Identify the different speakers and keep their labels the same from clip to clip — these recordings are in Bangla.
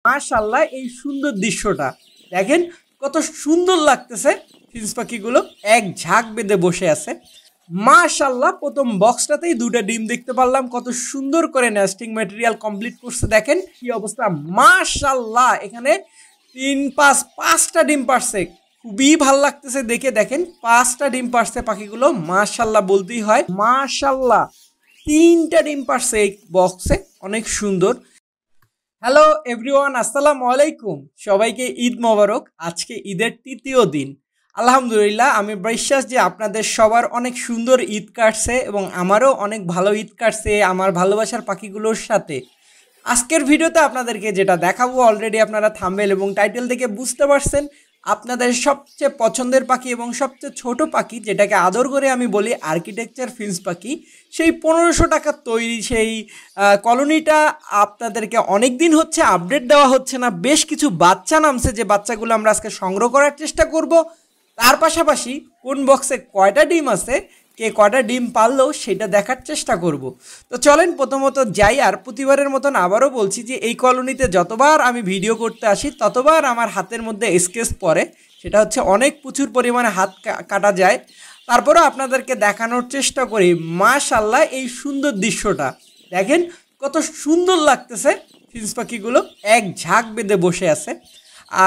Speaker 1: মাশাআল্লাহ এই সুন্দর দৃশ্যটা দেখেন কত সুন্দর লাগতেছে। ফিঞ্চ পাখিগুলো এক ঝাঁক বেঁধে বসে আছে। মাশাআল্লাহ প্রথম বক্সটাতেই দুটো ডিম দেখতে পারলাম, কত সুন্দর করে নেস্টিং ম্যাটেরিয়াল কমপ্লিট করছে। দেখেন কি অবস্থা, মাশাআল্লাহ এখানে 5টা ডিম পারছে, খুবই ভালো লাগতেছে দেখে। দেখেন 5টা ডিম পারছে পাখিগুলো, মাশাআল্লাহ বলতেই হয়। মাশাআল্লাহ 3টা ডিম পারছে এই বক্সে, অনেক সুন্দর। হ্যালো এভরিওয়ান, আসসালামু আলাইকুম, সবাইকে ঈদ মোবারক। আজকে ঈদের তৃতীয় দিন। আলহামদুলিল্লাহ, আমি বিশ্বাস যে আপনাদের সবার অনেক সুন্দর ঈদ কাটছে এবং আমারও অনেক ভালো ঈদ কাটছে আমার ভালোবাসার পাখিগুলোর সাথে। আজকের ভিডিওতে আপনাদেরকে যেটা দেখাবো অলরেডি আপনারা থাম্বনেল এবং টাইটেল দেখে বুঝতে পারছেন, আপনাদের সবচেয়ে পছন্দের পাখি এবং সবচেয়ে ছোট পাখি, যেটাকে আদর করে আমি বলি আর্কিটেকচার ফিঞ্চ পাখি, সেই 1500 টাকার তৈরি সেই কলোনিটা আপনাদেরকে অনেক দিন হচ্ছে আপডেট দেওয়া হচ্ছে না। বেশ কিছু বাচ্চা নামছে, যে বাচ্চাগুলো আমরা আজকে সংগ্রহ করার চেষ্টা করব। তার পাশাপাশি কোন বক্সে কয়টা ডিম আছে, কে কয়টা ডিম পারলো সেটা দেখার চেষ্টা করব। তো চলেন প্রথমত যাই। আর প্রতিবারের মতন আবারও বলছি যে এই কলোনিতে যতবার আমি ভিডিও করতে আসি ততবার আমার হাতের মধ্যে স্কেচ পড়ে, সেটা হচ্ছে অনেক প্রচুর পরিমাণে হাত কাটা যায়। তারপরেও আপনাদেরকে দেখানোর চেষ্টা করি। মাশাআল্লাহ এই সুন্দর দৃশ্যটা দেখেন কত সুন্দর লাগতেছে। ফিঞ্চ পাখিগুলো এক ঝাঁক বেঁধে বসে আছে।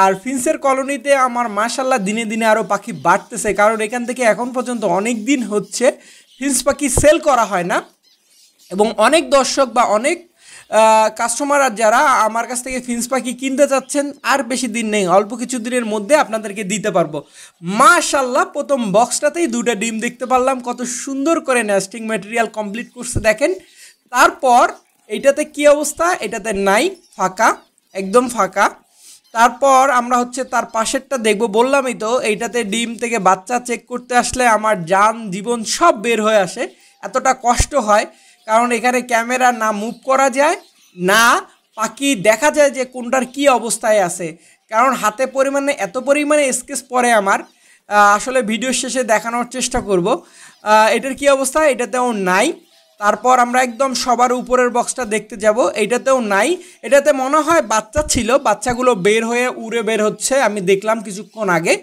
Speaker 1: আর ফিঞ্চের কলোনিতে আমার মাশাআল্লাহ দিনে দিনে আরও পাখি বাড়তেছে, কারণ এখান থেকে এখন পর্যন্ত অনেক দিন হচ্ছে ফিঞ্চ পাখি সেল করা হয় না। এবং অনেক দর্শক বা অনেক কাস্টমার যারা আমার কাছ থেকে ফিঞ্চ পাখি কিনতে চাচ্ছেন, আর বেশি দিন নেই, অল্প কিছু দিনের মধ্যে আপনাদেরকে দিতে পারবো। মাশাআল্লাহ প্রথম বক্সটাতেই দুটো ডিম দেখতে পারলাম, কত সুন্দর করে নেস্টিং ম্যাটেরিয়াল কমপ্লিট করছে দেখেন। তারপর এইটাতে কি অবস্থা, এটাতে নাই, ফাঁকা, একদম ফাঁকা। তারপর আমরা হচ্ছে তার পাশেরটা দেখব। বললামই তো এইটাতে ডিম থেকে বাচ্চা চেক করতে আসলে আমার জান জীবন সব বের হয়ে আসে, এতটা কষ্ট হয়। কারণ এখানে ক্যামেরা না মুভ করা যায়, না পাখি দেখা যায় যে কোনটার কি অবস্থায় আছে, কারণ হাতে পরিমাণে এত পরিমাণে স্কেচ পড়ে আমার। আসলে ভিডিও শেষে দেখানোর চেষ্টা করব এটার কি অবস্থা। এটাতেও নাই। তারপর আমরা একদম সবার উপরের বক্সটা দেখতে যাব, এইটাতেও নাই। এটাতে মনে হয় বাচ্চা ছিল, বাচ্চাগুলো বের হয়ে উড়ে বের হচ্ছে, আমি দেখলাম কিছুক্ষণ আগে।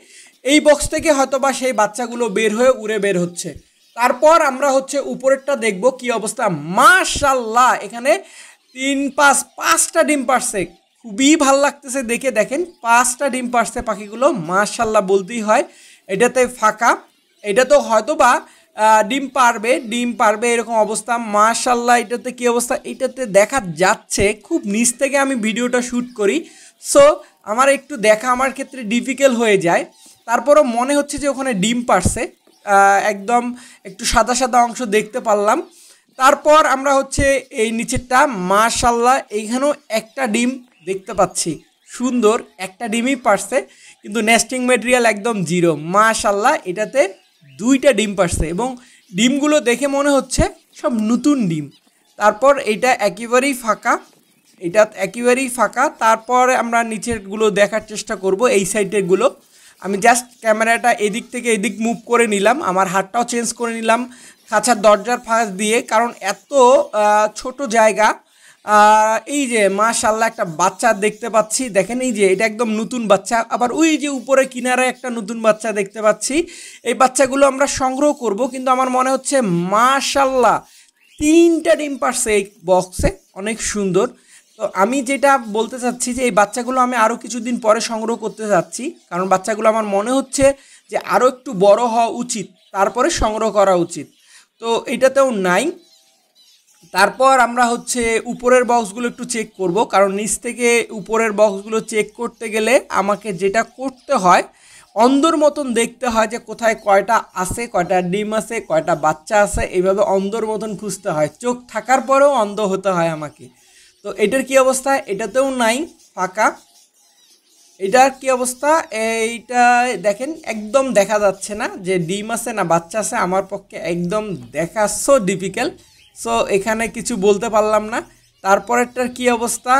Speaker 1: এই বক্স থেকে হয়তো বা সেই বাচ্চাগুলো বের হয়ে উড়ে বের হচ্ছে। তারপর আমরা হচ্ছে উপরেরটা দেখব কি অবস্থা। মাশাআল্লাহ এখানে 5টা ডিম পারছে, খুবই ভাল লাগতেছে দেখে। দেখেন 5টা ডিম পারছে পাখিগুলো, মাশাআল্লাহ বলতেই হয়। এটাতে ফাঁকা, এটা তো হয়তো বা ডিম পারবে এরকম অবস্থা। মাশাআল্লাহ এটাতে কি অবস্থা, এটাতে দেখা যাচ্ছে খুব নিচ থেকে আমি ভিডিওটা শ্যুট করি, সো আমার একটু দেখা আমার ক্ষেত্রে ডিফিকাল্ট হয়ে যায়। তারপরও মনে হচ্ছে যে ওখানে ডিম পারছে, একদম একটু সাদা সাদা অংশ দেখতে পারলাম। তারপর আমরা হচ্ছে এই নিচেরটা, মাশাআল্লাহ এইখানেও একটা ডিম দেখতে পাচ্ছি, সুন্দর একটা ডিমই পারছে, কিন্তু নেস্টিং ম্যাটেরিয়াল একদম জিরো। মাশাআল্লাহ এটাতে 2টা ডিম পারছে এবং ডিমগুলো দেখে মনে হচ্ছে সব নতুন ডিম। তারপর এটা একেবারেই ফাঁকা, এটা একেবারেই ফাঁকা। তারপর আমরা নিচেরগুলো দেখার চেষ্টা করব, এই সাইডেরগুলো। আমি জাস্ট ক্যামেরাটা এদিক থেকে এদিক মুভ করে নিলাম, আমার হাতটাও চেঞ্জ করে নিলাম খাঁচার দরজার ফাঁস দিয়ে, কারণ এত ছোট জায়গা। এই যে মাশাআল্লাহ একটা বাচ্চা দেখতে পাচ্ছি, দেখেন এই যে এটা একদম নতুন বাচ্চা। আবার ওই যে উপরে কিনারে একটা নতুন বাচ্চা দেখতে পাচ্ছি। এই বাচ্চাগুলো আমরা সংগ্রহ করব, কিন্তু আমার মনে হচ্ছে মাশাআল্লাহ 3টা ডিম পারছে এই বক্সে, অনেক সুন্দর। তো আমি যেটা বলতে চাচ্ছি যে এই বাচ্চাগুলো আমি আরও কিছুদিন পরে সংগ্রহ করতে চাচ্ছি, কারণ বাচ্চাগুলো আমার মনে হচ্ছে যে আরও একটু বড় হওয়া উচিত, তারপরে সংগ্রহ করা উচিত। তো এটাতেও নাই। তারপর আমরা হচ্ছে উপরের বক্সগুলো একটু চেক করব, কারণ নিচ থেকে উপরের বক্সগুলো চেক করতে গেলে আমাকে যেটা করতে হয়, অন্ধর মতন দেখতে হয় যে কোথায় কয়টা আছে, কয়টা ডিম আছে, কয়টা বাচ্চা আছে, এইভাবে অন্ধর মতন খুঁজতে হয়। চোখ থাকার পরেও অন্ধ হতে হয় আমাকে। তো এটার কি অবস্থা, এটাতেও নাই, ফাঁকা। এটার কি অবস্থা, এইটা দেখেন একদম দেখা যাচ্ছে না যে ডিম আছে না বাচ্চা আছে, আমার পক্ষে একদম দেখা সো ডিফিকাল্ট, সো এখানে কিছু বলতে পারলাম না। তারপরেরটার কি অবস্থা,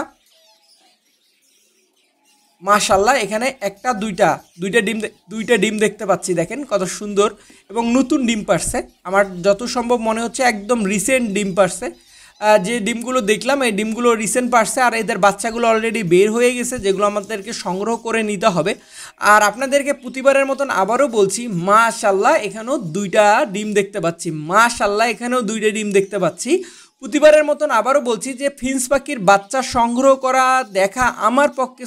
Speaker 1: মাশাআল্লাহ এখানে দুইটা ডিম দেখতে পাচ্ছি, দেখেন কত সুন্দর এবং নতুন ডিম পারছে। আমার যত সম্ভব মনে হচ্ছে একদম রিসেন্ট ডিম পারছে। যে ডিমগুলো দেখলাম এই ডিমগুলো রিসেন্ট পারছে আর এদের বাচ্চাগুলো অলরেডি বের হয়ে গেছে, যেগুলো আমাদেরকে সংগ্রহ করে নিতে হবে। আর আপনাদেরকে প্রতিবারের মতন আবারও বলছি, মাশাআল্লাহ এখানেও 2টা ডিম দেখতে পাচ্ছি, মাশাআল্লাহ এখানেও 2টা ডিম দেখতে পাচ্ছি। প্রতিবারের মতন আবারও বলছি যে ফিঞ্চ পাখির বাচ্চা সংগ্রহ করা দেখা আমার পক্ষে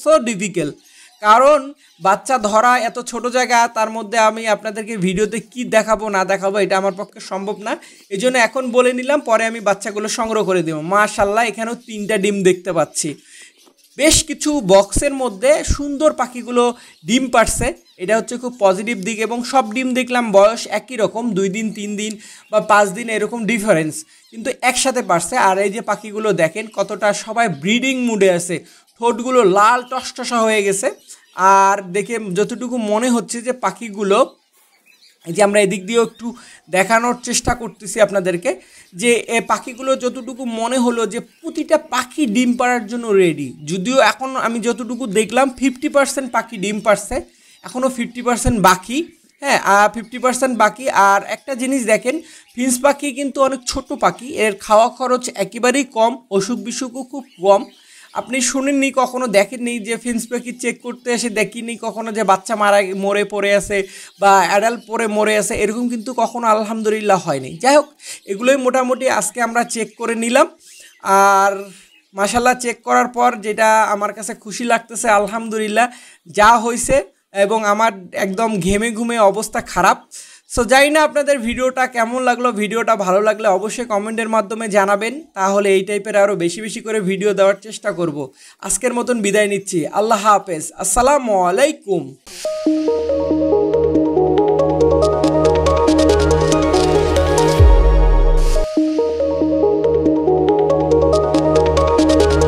Speaker 1: সো ডিফিকাল্ট, কারণ বাচ্চা ধরা এত ছোট জায়গা, তার মধ্যে আমি আপনাদেরকে ভিডিওতে কি দেখাবো না দেখাবো এটা আমার পক্ষে সম্ভব না। এই জন্য এখন বলে নিলাম, পরে আমি বাচ্চাগুলো সংগ্রহ করে দেবো। মাশাআল্লাহ এখানেও 3টা ডিম দেখতে পাচ্ছি। বেশ কিছু বক্সের মধ্যে সুন্দর পাখিগুলো ডিম পারছে, এটা হচ্ছে খুব পজিটিভ দিক। এবং সব ডিম দেখলাম বয়স একই রকম, 2 দিন 3 দিন বা 5 দিন এরকম ডিফারেন্স, কিন্তু একসাথে পারছে। আর এই যে পাখিগুলো দেখেন কতটা সবাই ব্রিডিং মুডে আছে, ঠোঁটগুলো লাল টসটসা হয়ে গেছে। আর দেখে যতটুকু মনে হচ্ছে যে পাখিগুলো, এই যে আমরা এদিক দিয়েও একটু দেখানোর চেষ্টা করতেছি আপনাদেরকে, যে এ পাখিগুলো যতটুকু মনে হলো যে প্রতিটা পাখি ডিম পাড়ার জন্য রেডি। যদিও এখন আমি যতটুকু দেখলাম 50% পাখি ডিম পারছে, এখনও 50% বাকি। হ্যাঁ, 50% বাকি। আর একটা জিনিস দেখেন, ফিঞ্চ পাখি কিন্তু অনেক ছোট পাখি, এর খাওয়া খরচ একেবারেই কম, অসুখ বিসুখও খুব কম। আপনি শুনেননি কখনো, দেখেননি যে ফিঞ্চ পাখি চেক করতে এসে দেখিনি কখনো যে বাচ্চা মরে পড়ে আছে বা অ্যাডাল্ট পরে মরে আছে, এরকম কিন্তু কখনো আলহামদুলিল্লাহ হয়নি। যাই হোক, এগুলোই মোটামুটি আজকে আমরা চেক করে নিলাম। আর মাশাআল্লাহ চেক করার পর যেটা আমার কাছে খুশি লাগতেছে, আলহামদুলিল্লাহ যা হয়েছে, এবং আমার একদম ঘেমে ঘুমে অবস্থা খারাপ। সো জানি না আপনাদের ভিডিওটা কেমন লাগলো, ভিডিওটা ভালো লাগলে অবশ্যই কমেন্টের মাধ্যমে জানাবেন, তাহলে এই টাইপের আরও বেশি বেশি করে ভিডিও দেওয়ার চেষ্টা করব। আজকের মতন বিদায় নিচ্ছি, আল্লাহ হাফেজ, আসসালামু আলাইকুম।